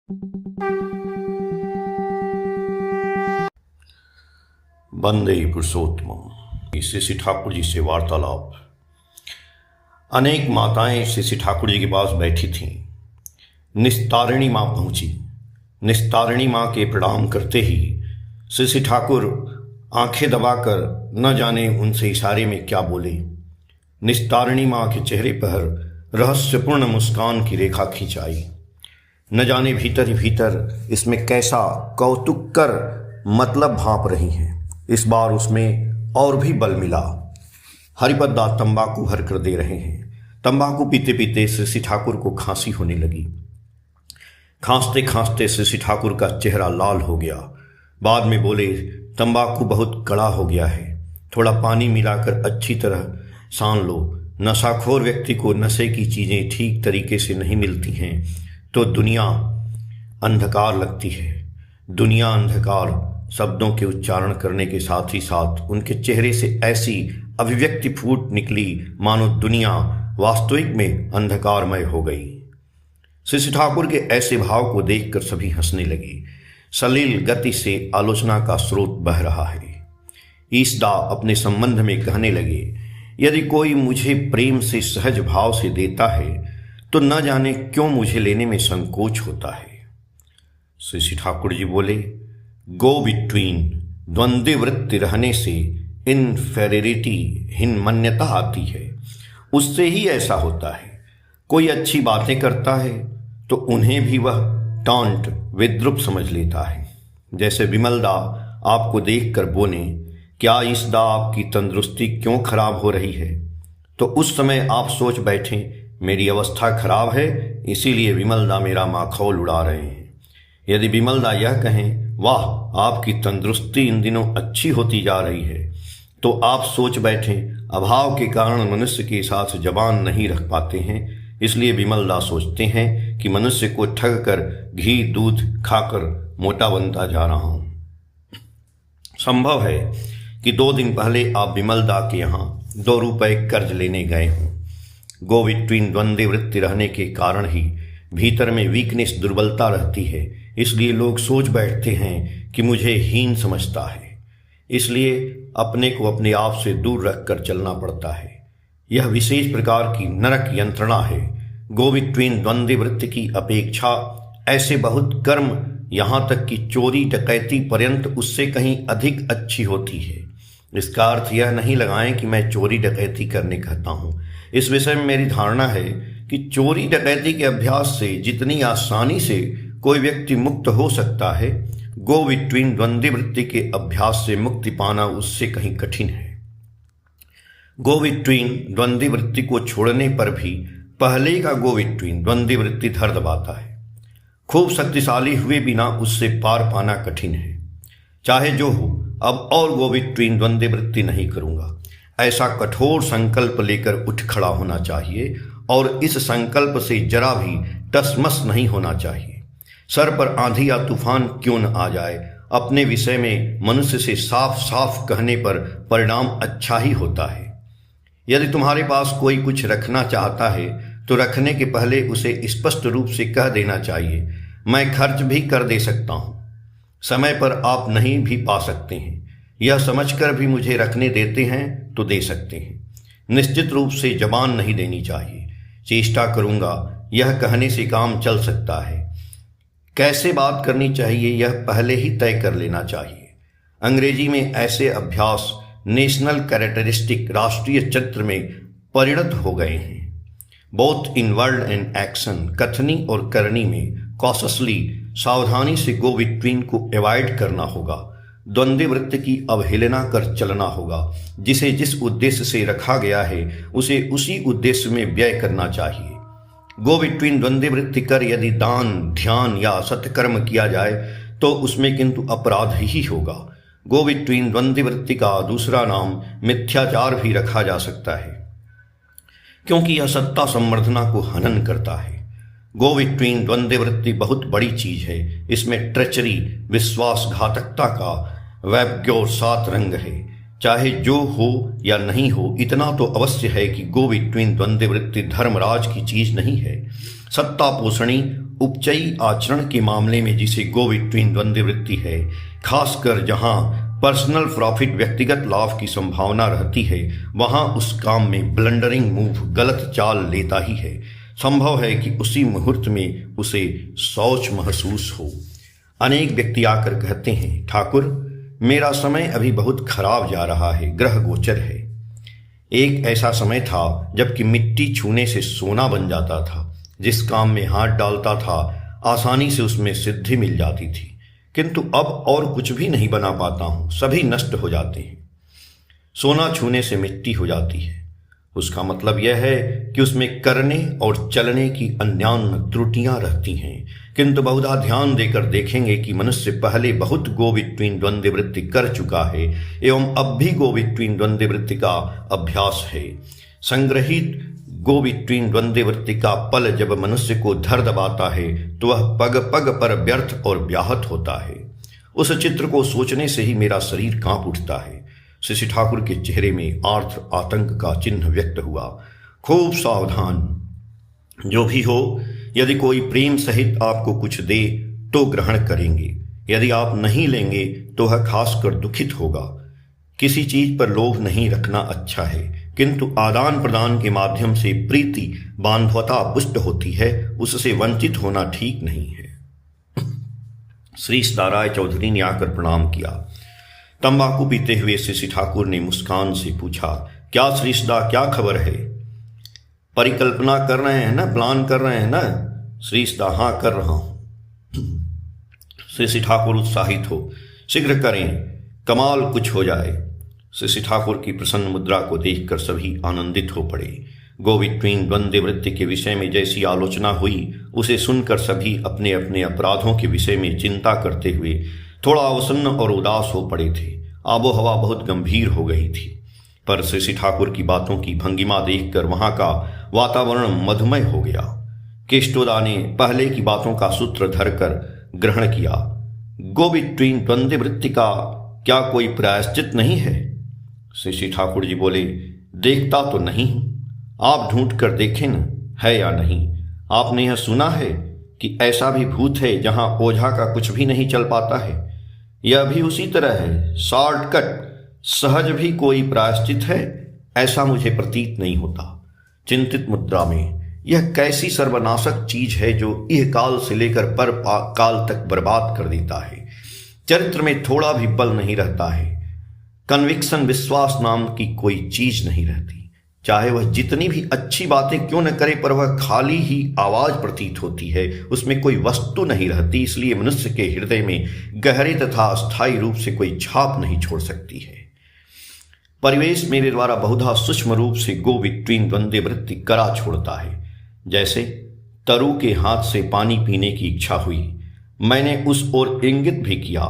वंदे पुरुषोत्तम। श्री श्री ठाकुर जी से वार्तालाप। अनेक माताएं श्री श्री ठाकुर जी के पास बैठी थीं। निस्तारिणी माँ पहुंची। निस्तारिणी माँ के प्रणाम करते ही श्री श्री ठाकुर आंखें दबाकर न जाने उनसे इशारे में क्या बोले। निस्तारिणी माँ के चेहरे पर रहस्यपूर्ण मुस्कान की रेखा खींच आई। न जाने भीतर ही भीतर इसमें कैसा कौतुक कर मतलब भांप रही हैं। इस बार उसमें और भी बल मिला। हरिपद्दा तंबाकू भर कर दे रहे हैं। तंबाकू पीते पीते श्री श्री ठाकुर को खांसी होने लगी। खांसते खांसते श्री श्री ठाकुर का चेहरा लाल हो गया। बाद में बोले, तंबाकू बहुत कड़ा हो गया है, थोड़ा पानी मिलाकर अच्छी तरह सान लो। नशाखोर व्यक्ति को नशे की चीज़ें ठीक तरीके से नहीं मिलती हैं तो दुनिया अंधकार लगती है। दुनिया अंधकार शब्दों के उच्चारण करने के साथ ही साथ उनके चेहरे से ऐसी अभिव्यक्ति फूट निकली मानो दुनिया वास्तविक में अंधकारमय हो गई। श्री श्री ठाकुर के ऐसे भाव को देखकर सभी हंसने लगे। सलील गति से आलोचना का स्रोत बह रहा है। ईसदा अपने संबंध में कहने लगे, यदि कोई मुझे प्रेम से सहज भाव से देता है तो न जाने क्यों मुझे लेने में संकोच होता है। श्री श्री ठाकुर जी बोले, गो बिट्वीन द्वंद्व वृत्ति रहने से इनफेरिटी हीनमान्यता आती है। उससे ही ऐसा होता है। कोई अच्छी बातें करता है तो उन्हें भी वह टॉन्ट विद्रूप समझ लेता है। जैसे विमलदा आपको देखकर बोले, क्या ईसदा आपकी तंदुरुस्ती क्यों खराब हो रही है, तो उस समय आप सोच बैठें मेरी अवस्था खराब है इसीलिए विमलदा मेरा माखौल उड़ा रहे हैं। यदि विमलदा यह कहें, वाह आपकी तंदुरुस्ती इन दिनों अच्छी होती जा रही है, तो आप सोच बैठें अभाव के कारण मनुष्य के साथ जबान नहीं रख पाते हैं, इसलिए विमलदा सोचते हैं कि मनुष्य को ठग कर घी दूध खाकर मोटा बनता जा रहा हूं। संभव है कि 2 दिन पहले आप विमलदा के यहाँ 2 रुपए कर्ज लेने गए हों। गो बिट्वीन द्वंद्व वृत्ति रहने के कारण ही भीतर में वीकनेस दुर्बलता रहती है, इसलिए लोग सोच बैठते हैं कि मुझे हीन समझता है, इसलिए अपने को अपने आप से दूर रखकर चलना पड़ता है। यह विशेष प्रकार की नरक यंत्रणा है। गो बिट्वीन द्वंद्व वृत्ति की अपेक्षा ऐसे बहुत कर्म, यहाँ तक कि चोरी डकैती पर्यंत उससे कहीं अधिक अच्छी होती है। इसका अर्थ यह नहीं लगाएं कि मैं चोरी डकैती करने कहता हूँ। इस विषय में मेरी धारणा है कि चोरी डकैती के अभ्यास से जितनी आसानी से कोई व्यक्ति मुक्त हो सकता है, गो बिट्वीन द्वंद्व वृत्ति के अभ्यास से मुक्ति पाना उससे कहीं कठिन है। गो बिट्वीन द्वंद्व वृत्ति को छोड़ने पर भी पहले का गो बिट्वीन द्वंद्व वृत्ति धर दबाता है। खूब शक्तिशाली हुए बिना उससे पार पाना कठिन है। चाहे जो हो, अब और गो बिट्वीन द्वंद्व वृत्ति नहीं करूंगा, ऐसा कठोर संकल्प लेकर उठ खड़ा होना चाहिए और इस संकल्प से जरा भी टसमस नहीं होना चाहिए। सर पर आंधी या तूफान क्यों न आ जाए, अपने विषय में मनुष्य से साफ साफ कहने पर परिणाम अच्छा ही होता है। यदि तुम्हारे पास कोई कुछ रखना चाहता है तो रखने के पहले उसे स्पष्ट रूप से कह देना चाहिए, मैं खर्च भी कर दे सकता हूँ, समय पर आप नहीं भी पा सकते हैं, यह समझकर भी मुझे रखने देते हैं तो दे सकते हैं। निश्चित रूप से जबान नहीं देनी चाहिए। चेष्टा करूँगा यह कहने से काम चल सकता है। कैसे बात करनी चाहिए यह पहले ही तय कर लेना चाहिए। अंग्रेजी में ऐसे अभ्यास नेशनल कैरेक्टरिस्टिक राष्ट्रीय चरित्र में परिणत हो गए हैं। Both in word and action, कथनी और करनी में कॉशसली सावधानी से गो बिट्वीन को अवॉइड करना होगा। द्वंद्व वृत्ति की अवहेलना कर चलना होगा। जिसे जिस उद्देश्य से रखा गया है उसे उसी उद्देश्य में व्यय करना चाहिए। गो बिट्वीन द्वंद्व वृत्ति कर यदि दान ध्यान या सत्कर्म किया जाए तो उसमें किंतु अपराध ही होगा। गो बिट्वीन द्वंद्व वृत्ति का दूसरा नाम मिथ्याचार भी रखा जा सकता है, क्योंकि यह सत्ता संवर्धना को हनन करता है। गो बिट्वीन द्वंद्व वृत्ति बहुत बड़ी चीज है। इसमें ट्रेचरी, विश्वासघातकता का वैग्योर 7 रंग है। चाहे जो हो या नहीं हो, इतना तो अवश्य है कि गो बिट्वीन द्वंद्व वृत्ति धर्मराज की चीज नहीं है। सत्ता पोषणी उपचयी आचरण के मामले में जिसे गो बिटवीन द्वंद्व वृत्ति है, खासकर जहां पर्सनल प्रॉफिट व्यक्तिगत लाभ की संभावना रहती है, वहां उस काम में ब्लंडरिंग मूव गलत चाल लेता ही है। संभव है कि उसी मुहूर्त में उसे शौच महसूस हो। अनेक व्यक्ति आकर कहते हैं, ठाकुर मेरा समय अभी बहुत खराब जा रहा है, ग्रह गोचर है। एक ऐसा समय था जबकि मिट्टी छूने से सोना बन जाता था, जिस काम में हाथ डालता था आसानी से उसमें सिद्धि मिल जाती थी, किंतु अब और कुछ भी नहीं बना पाता हूं, सभी नष्ट हो जाते हैं। सोना छूने से मिट्टी हो जाती है, उसका मतलब यह है कि उसमें करने और चलने की अन्यान्य त्रुटियां रहती हैं। किंतु बहुधा ध्यान देकर देखेंगे कि मनुष्य पहले बहुत गो बिटवीन द्वंद्व वृत्ति कर चुका है एवं अब भी गो बिटवीन द्वंद्व वृत्ति का अभ्यास है। संग्रहित गो बिटवीन द्वंद्व वृत्ति का पल जब मनुष्य को धर दबाता है तो वह पग पग पर व्यर्थ और व्याहत होता है। उस चित्र को सोचने से ही मेरा शरीर कांप उठता है। श्री ठाकुर के चेहरे में आर्थ आतंक का चिन्ह व्यक्त हुआ। खूब सावधान, जो भी हो, यदि कोई प्रेम सहित आपको कुछ दे तो ग्रहण करेंगे, यदि आप नहीं लेंगे तो वह खासकर दुखित होगा। किसी चीज पर लोभ नहीं रखना अच्छा है, किंतु आदान प्रदान के माध्यम से प्रीति बांधवता पुष्ट होती है, उससे वंचित होना ठीक नहीं है। श्री सदाराय चौधरी ने आकर प्रणाम किया। तंबाकू पीते हुए श्री ठाकुर ने मुस्कान से पूछा, क्या श्री सदा, क्या खबर है? परिकल्पना कर रहे हैं ना, प्लान कर रहे हैं ना? श्री सदा, हाँ कर रहा हूं। श्री ठाकुर उत्साहित हो, शीघ्र करें, कमाल कुछ हो जाए। श्री ठाकुर की प्रसन्न मुद्रा को देखकर सभी आनंदित हो पड़े। गो बिटवीन द्वंद्व वृत्ति के विषय में जैसी आलोचना हुई, उसे सुनकर सभी अपने अपने अपराधों के विषय में चिंता करते हुए थोड़ा अवसन्न और उदास हो पड़े थे। आबो हवा बहुत गंभीर हो गई थी, पर श्री ठाकुर की बातों की भंगिमा देखकर वहां का वातावरण मधुमय हो गया। केष्टोदा ने पहले की बातों का सूत्र धरकर ग्रहण किया। गो बिटवीन द्वंद्व वृत्ति का क्या कोई प्रायश्चित नहीं है? श्री ठाकुर जी बोले, देखता तो नहीं हूं, आप ढूंढ कर देखें न, है या नहीं। आपने यह सुना है कि ऐसा भी भूत है जहां ओझा का कुछ भी नहीं चल पाता है? यह भी उसी तरह है, शॉर्टकट, सहज भी कोई प्रायश्चित है, ऐसा मुझे प्रतीत नहीं होता। चिंतित मुद्रा में यह कैसी सर्वनाशक चीज है जो इह काल से लेकर पर काल तक बर्बाद कर देता है। चरित्र में थोड़ा भी बल नहीं रहता है। कन्विक्शन, विश्वास नाम की कोई चीज नहीं रहती। चाहे वह जितनी भी अच्छी बातें क्यों न करे, पर वह खाली ही आवाज प्रतीत होती है, उसमें कोई वस्तु नहीं रहती। इसलिए मनुष्य के हृदय में गहरे तथा अस्थायी रूप से कोई छाप नहीं छोड़ सकती है। परिवेश मेरे द्वारा बहुधा सूक्ष्म रूप से गो बिटवीन द्वंद्व वृत्ति करा छोड़ता है। जैसे तरु के हाथ से पानी पीने की इच्छा हुई, मैंने उस ओर इंगित भी किया,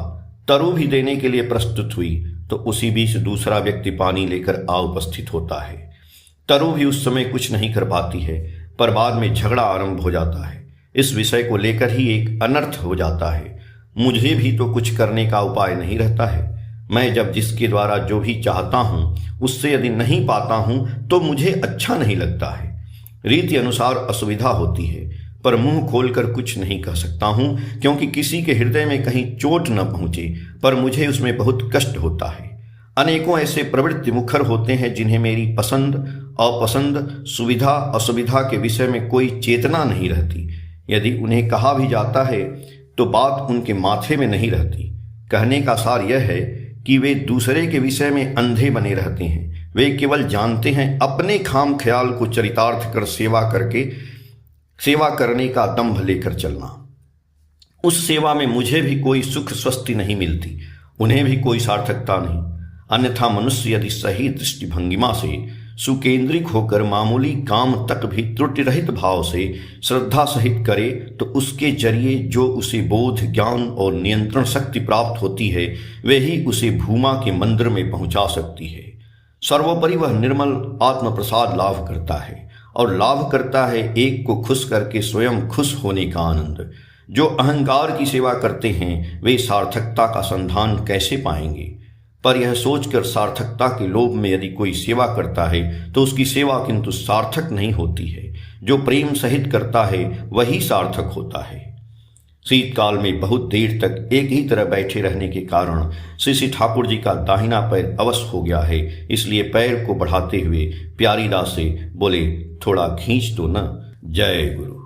तरु भी देने के लिए प्रस्तुत हुई, तो उसी बीच दूसरा व्यक्ति पानी लेकर आ उपस्थित होता है। तरु भी उस समय कुछ नहीं कर पाती है, पर बाद में झगड़ा आरंभ हो जाता है। इस विषय को लेकर ही एक अनर्थ हो जाता है। मुझे भी तो कुछ करने का उपाय नहीं रहता है। मैं जब जिसके द्वारा जो भी चाहता हूं उससे यदि नहीं पाता हूं तो मुझे अच्छा नहीं लगता है। रीति अनुसार असुविधा होती है, पर मुंह खोलकर कुछ नहीं कह सकता हूं, क्योंकि किसी के हृदय में कहीं चोट न पहुंचे, पर मुझे उसमें बहुत कष्ट होता है। अनेकों ऐसे प्रवृत्ति मुखर होते हैं जिन्हें मेरी पसंद अपसंद, सुविधा असुविधा के विषय में कोई चेतना नहीं रहती। यदि उन्हें कहा भी जाता है तो बात उनके माथे में नहीं रहती। कहने का सार यह है कि वे दूसरे के विषय में अंधे बने रहते हैं। वे केवल जानते हैं अपने खाम ख्याल को चरितार्थ कर सेवा करने का दंभ लेकर चलना। उस सेवा में मुझे भी कोई सुख स्वस्ति नहीं मिलती, उन्हें भी कोई सार्थकता नहीं। अन्यथा मनुष्य यदि सही दृष्टि भंगिमा से सुकेंद्रिक होकर मामूली काम तक भी त्रुटि रहित भाव से श्रद्धा सहित करे तो उसके जरिए जो उसे बोध, ज्ञान और नियंत्रण शक्ति प्राप्त होती है, वही उसे भूमा के मंदिर में पहुंचा सकती है। सर्वोपरि वह निर्मल आत्म प्रसाद लाभ करता है, और लाभ करता है एक को खुश करके स्वयं खुश होने का आनंद। जो अहंकार की सेवा करते हैं वे सार्थकता का संधान कैसे पाएंगे? पर यह सोचकर सार्थकता के लोभ में यदि कोई सेवा करता है तो उसकी सेवा किंतु सार्थक नहीं होती है। जो प्रेम सहित करता है वही सार्थक होता है। शीतकाल में बहुत देर तक एक ही तरह बैठे रहने के कारण श्री श्री ठाकुर जी का दाहिना पैर अवश हो गया है। इसलिए पैर को बढ़ाते हुए प्यारीदास से बोले, थोड़ा खींच दो न। जय गुरु।